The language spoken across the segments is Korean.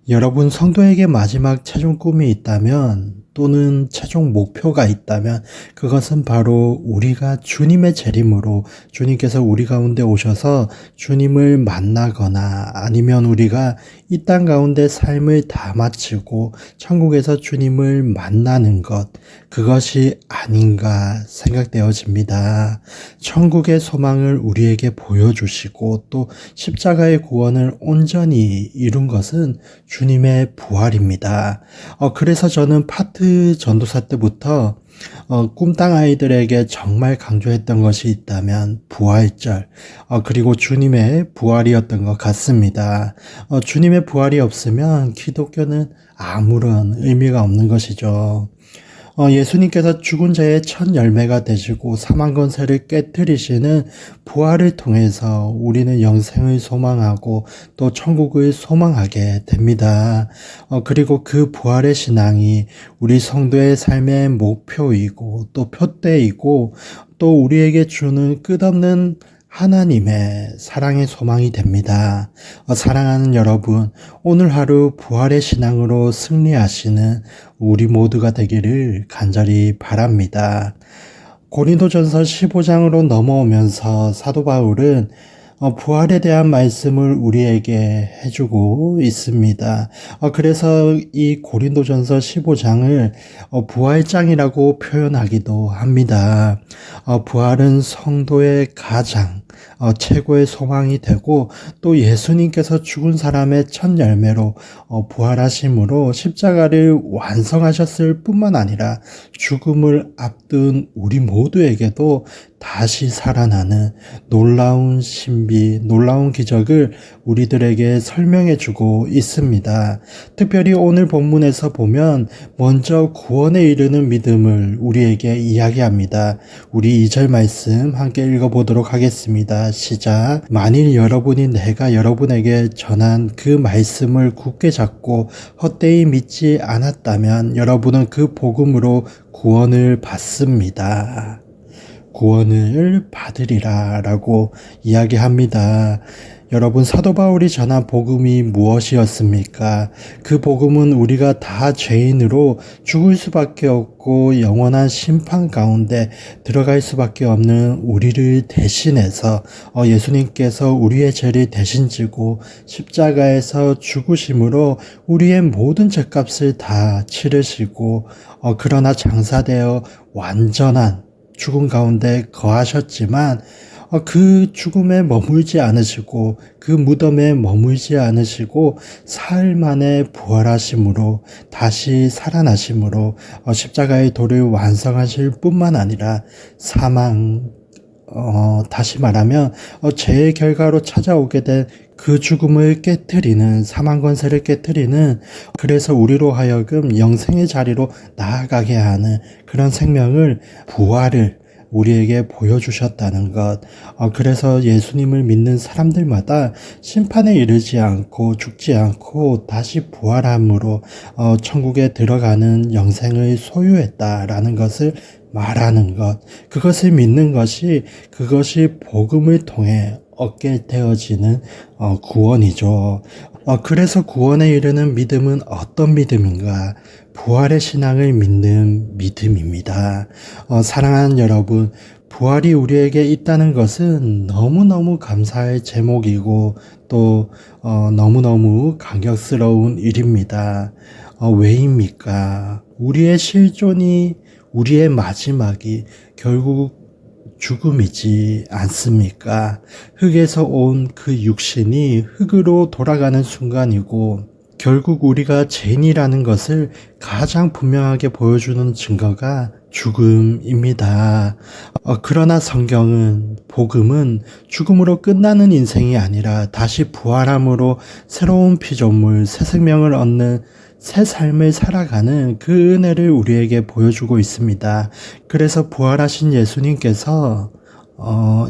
여러분 성도에게 마지막 최종 꿈이 있다면 또는 최종 목표가 있다면 그것은 바로 우리가 주님의 재림으로 주님께서 우리 가운데 오셔서 주님을 만나거나 아니면 우리가 이 땅 가운데 삶을 다 마치고 천국에서 주님을 만나는 것, 그것이 아닌가 생각되어집니다. 천국의 소망을 우리에게 보여주시고 또 십자가의 구원을 온전히 이룬 것은 주님의 부활입니다. 그래서 저는 파트 전도사 때부터 꿈땅 아이들에게 정말 강조했던 것이 있다면 부활절, 그리고 주님의 부활이었던 것 같습니다. 주님의 부활이 없으면 기독교는 아무런 의미가 없는 것이죠. 예수님께서 죽은 자의 첫 열매가 되시고 사망 권세를 깨뜨리시는 부활을 통해서 우리는 영생을 소망하고 또 천국을 소망하게 됩니다. 그리고 그 부활의 신앙이 우리 성도의 삶의 목표이고 또 표대이고 또 우리에게 주는 끝없는 하나님의 사랑의 소망이 됩니다. 사랑하는 여러분, 오늘 하루 부활의 신앙으로 승리하시는 우리 모두가 되기를 간절히 바랍니다. 고린도전서 15장으로 넘어오면서 사도 바울은 부활에 대한 말씀을 우리에게 해주고 있습니다. 그래서 이 고린도전서 15장을 부활장이라고 표현하기도 합니다. 부활은 성도의 가장 최고의 소망이 되고 또 예수님께서 죽은 사람의 첫 열매로 부활하심으로 십자가를 완성하셨을 뿐만 아니라 죽음을 앞둔 우리 모두에게도 다시 살아나는 놀라운 신비, 놀라운 기적을 우리들에게 설명해 주고 있습니다. 특별히 오늘 본문에서 보면 먼저 구원에 이르는 믿음을 우리에게 이야기합니다. 우리 2절 말씀 함께 읽어보도록 하겠습니다. 시작. 만일 여러분이 내가 여러분에게 전한 그 말씀을 굳게 잡고 헛되이 믿지 않았다면 여러분은 그 복음으로 구원을 받습니다. 구원을 받으리라 라고 이야기합니다. 여러분, 사도 바울이 전한 복음이 무엇이었습니까? 그 복음은 우리가 다 죄인으로 죽을 수밖에 없고 영원한 심판 가운데 들어갈 수밖에 없는 우리를 대신해서 예수님께서 우리의 죄를 대신 지고 십자가에서 죽으심으로 우리의 모든 죄값을 다 치르시고 그러나 장사되어 완전한 죽음 가운데 거하셨지만 그 죽음에 머물지 않으시고 그 무덤에 머물지 않으시고 사흘 만에 부활하심으로 다시 살아나심으로 십자가의 도를 완성하실 뿐만 아니라 사망, 다시 말하면 죄의 결과로 찾아오게 된 그 죽음을 깨뜨리는 사망 권세를 깨뜨리는, 그래서 우리로 하여금 영생의 자리로 나아가게 하는 그런 생명을, 부활을 우리에게 보여주셨다는 것. 그래서 예수님을 믿는 사람들마다 심판에 이르지 않고 죽지 않고 다시 부활함으로 천국에 들어가는 영생을 소유했다라는 것을 말하는 것. 그것을 믿는 것이, 그것이 복음을 통해 얻게 되어지는 구원이죠. 그래서 구원에 이르는 믿음은 어떤 믿음인가? 부활의 신앙을 믿는 믿음입니다. 사랑하는 여러분, 부활이 우리에게 있다는 것은 너무너무 감사할 제목이고 또 너무너무 감격스러운 일입니다. 왜입니까? 우리의 실존이, 우리의 마지막이 결국 죽음이지 않습니까? 흙에서 온 그 육신이 흙으로 돌아가는 순간이고 결국 우리가 죄인이라는 것을 가장 분명하게 보여주는 증거가 죽음입니다. 그러나 성경은, 복음은 죽음으로 끝나는 인생이 아니라 다시 부활함으로 새로운 피조물, 새 생명을 얻는 새 삶을 살아가는 그 은혜를 우리에게 보여주고 있습니다. 그래서 부활하신 예수님께서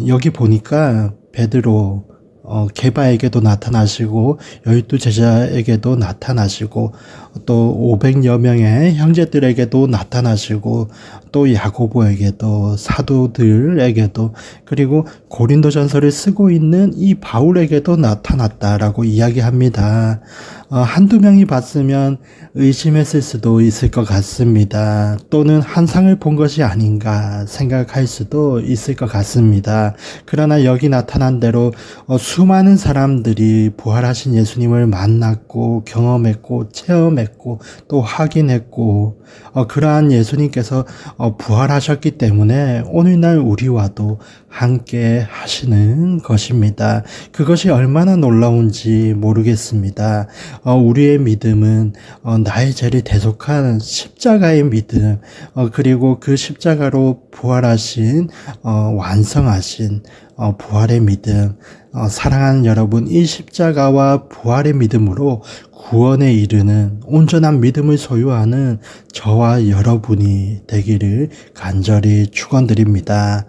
여기 보니까 베드로, 게바에게도 나타나시고 12 제자에게도 나타나시고 또 500여 명의 형제들에게도 나타나시고 또 야고보에게도, 사도들에게도, 그리고 고린도전서를 쓰고 있는 이 바울에게도 나타났다라고 이야기합니다. 한두 명이 봤으면 의심했을 수도 있을 것 같습니다. 또는 환상을 본 것이 아닌가 생각할 수도 있을 것 같습니다. 그러나 여기 나타난 대로 수많은 사람들이 부활하신 예수님을 만났고 경험했고 체험했고 또 확인했고 그러한 예수님께서 부활하셨기 때문에 오늘날 우리와도 함께 하시는 것입니다. 그것이 얼마나 놀라운지 모르겠습니다. 우리의 믿음은 나의 죄를 대속한 십자가의 믿음, 그리고 그 십자가로 부활하신 완성하신 부활의 믿음, 사랑하는 여러분, 이 십자가와 부활의 믿음으로 구원에 이르는 온전한 믿음을 소유하는 저와 여러분이 되기를 간절히 축원드립니다.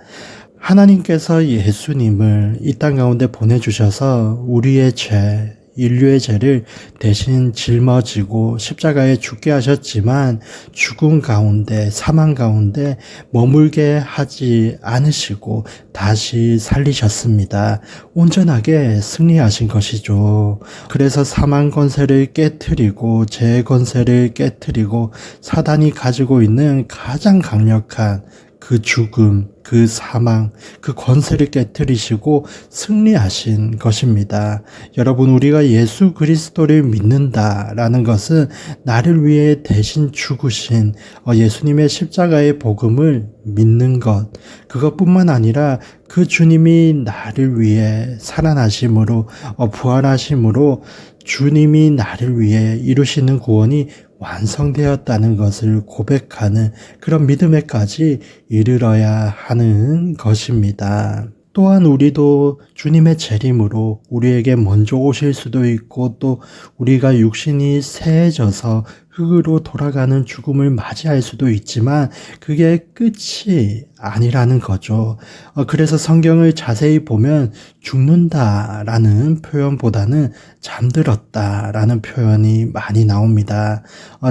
하나님께서 예수님을 이 땅 가운데 보내주셔서 우리의 죄, 인류의 죄를 대신 짊어지고 십자가에 죽게 하셨지만 죽음 가운데, 사망 가운데 머물게 하지 않으시고 다시 살리셨습니다. 온전하게 승리하신 것이죠. 그래서 사망 권세를 깨트리고 죄의 권세를 깨트리고 사단이 가지고 있는 가장 강력한 그 죽음, 그 사망, 그 권세를 깨뜨리시고 승리하신 것입니다. 여러분, 우리가 예수 그리스도를 믿는다라는 것은 나를 위해 대신 죽으신 예수님의 십자가의 복음을 믿는 것, 그것뿐만 아니라 그 주님이 나를 위해 살아나심으로 부활하심으로 주님이 나를 위해 이루시는 구원이 완성되었다는 것을 고백하는 그런 믿음에까지 이르러야 하는 것입니다. 또한 우리도 주님의 재림으로 우리에게 먼저 오실 수도 있고 또 우리가 육신이 세해져서 흙으로 돌아가는 죽음을 맞이할 수도 있지만 그게 끝이 아니라는 거죠. 그래서 성경을 자세히 보면 죽는다라는 표현보다는 잠들었다라는 표현이 많이 나옵니다.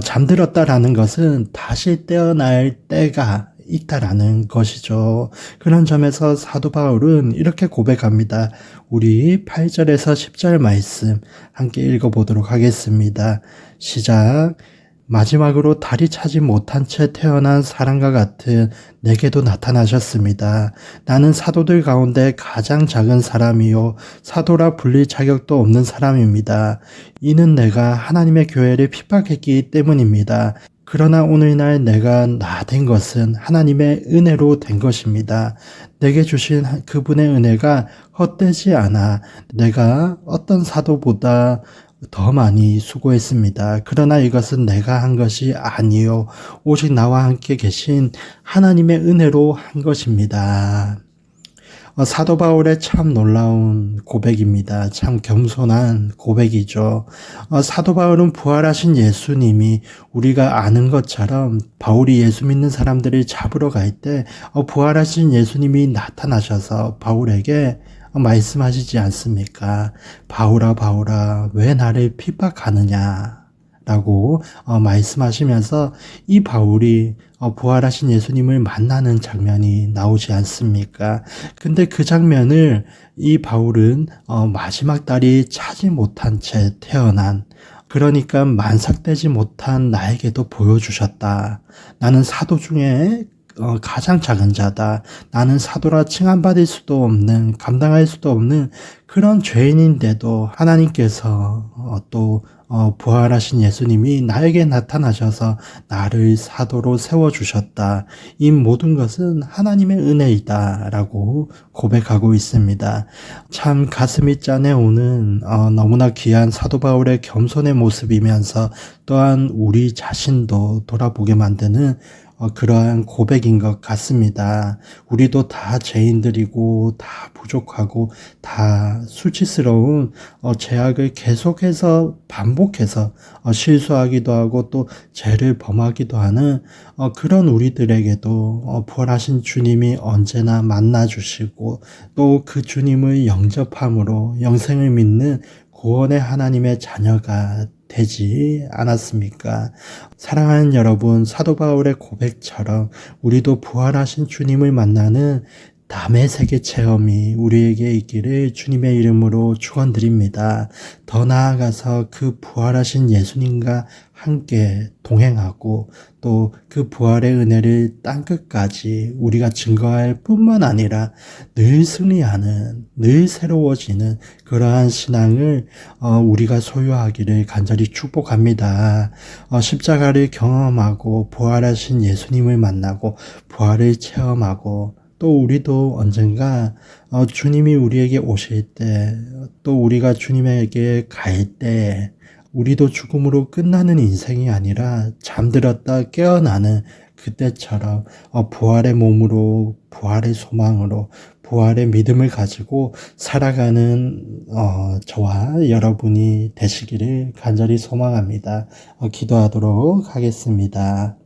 잠들었다라는 것은 다시 깨어날 때가 있다라는 것이죠. 그런 점에서 사도 바울은 이렇게 고백합니다. 우리 8절에서 10절 말씀 함께 읽어보도록 하겠습니다. 시작. 마지막으로 다리 차지 못한 채 태어난 사람과 같은 내게도 나타나셨습니다. 나는 사도들 가운데 가장 작은 사람이요 사도라 불릴 자격도 없는 사람입니다. 이는 내가 하나님의 교회를 핍박했기 때문입니다. 그러나 오늘날 내가 나 된 것은 하나님의 은혜로 된 것입니다. 내게 주신 그분의 은혜가 헛되지 않아 내가 어떤 사도보다 더 많이 수고했습니다. 그러나 이것은 내가 한 것이 아니요 오직 나와 함께 계신 하나님의 은혜로 한 것입니다. 사도 바울의 참 놀라운 고백입니다. 참 겸손한 고백이죠. 사도 바울은 부활하신 예수님이 우리가 아는 것처럼 바울이 예수 믿는 사람들을 잡으러 갈 때 부활하신 예수님이 나타나셔서 바울에게 말씀하시지 않습니까? 바울아 바울아 왜 나를 핍박하느냐 라고 말씀하시면서 이 바울이 부활하신 예수님을 만나는 장면이 나오지 않습니까? 근데 그 장면을 이 바울은 마지막 달이 차지 못한 채 태어난, 그러니까 만삭되지 못한 나에게도 보여주셨다. 나는 사도 중에 가장 작은 자다. 나는 사도라 칭함받을 수도 없는, 감당할 수도 없는 그런 죄인인데도 하나님께서 또 부활하신 예수님이 나에게 나타나셔서 나를 사도로 세워주셨다. 이 모든 것은 하나님의 은혜이다 라고 고백하고 있습니다. 참 가슴이 짠해오는 너무나 귀한 사도 바울의 겸손의 모습이면서 또한 우리 자신도 돌아보게 만드는 그러한 고백인 것 같습니다. 우리도 다 죄인들이고 다 부족하고 다 수치스러운 죄악을 계속해서 반복해서 실수하기도 하고 또 죄를 범하기도 하는 그런 우리들에게도 부활하신 주님이 언제나 만나주시고 또 그 주님을 영접함으로 영생을 믿는 구원의 하나님의 자녀가 되지 않았습니까? 사랑하는 여러분, 사도 바울의 고백처럼 우리도 부활하신 주님을 만나는 담의 세계 체험이 우리에게 있기를 주님의 이름으로 축원드립니다. 더 나아가서 그 부활하신 예수님과 함께 동행하고 또 그 부활의 은혜를 땅끝까지 우리가 증거할 뿐만 아니라 늘 승리하는, 늘 새로워지는 그러한 신앙을 우리가 소유하기를 간절히 축복합니다. 십자가를 경험하고 부활하신 예수님을 만나고 부활을 체험하고 또 우리도 언젠가 주님이 우리에게 오실 때, 또 우리가 주님에게 갈 때, 우리도 죽음으로 끝나는 인생이 아니라 잠들었다 깨어나는 그때처럼 부활의 몸으로, 부활의 소망으로, 부활의 믿음을 가지고 살아가는 저와 여러분이 되시기를 간절히 소망합니다. 기도하도록 하겠습니다.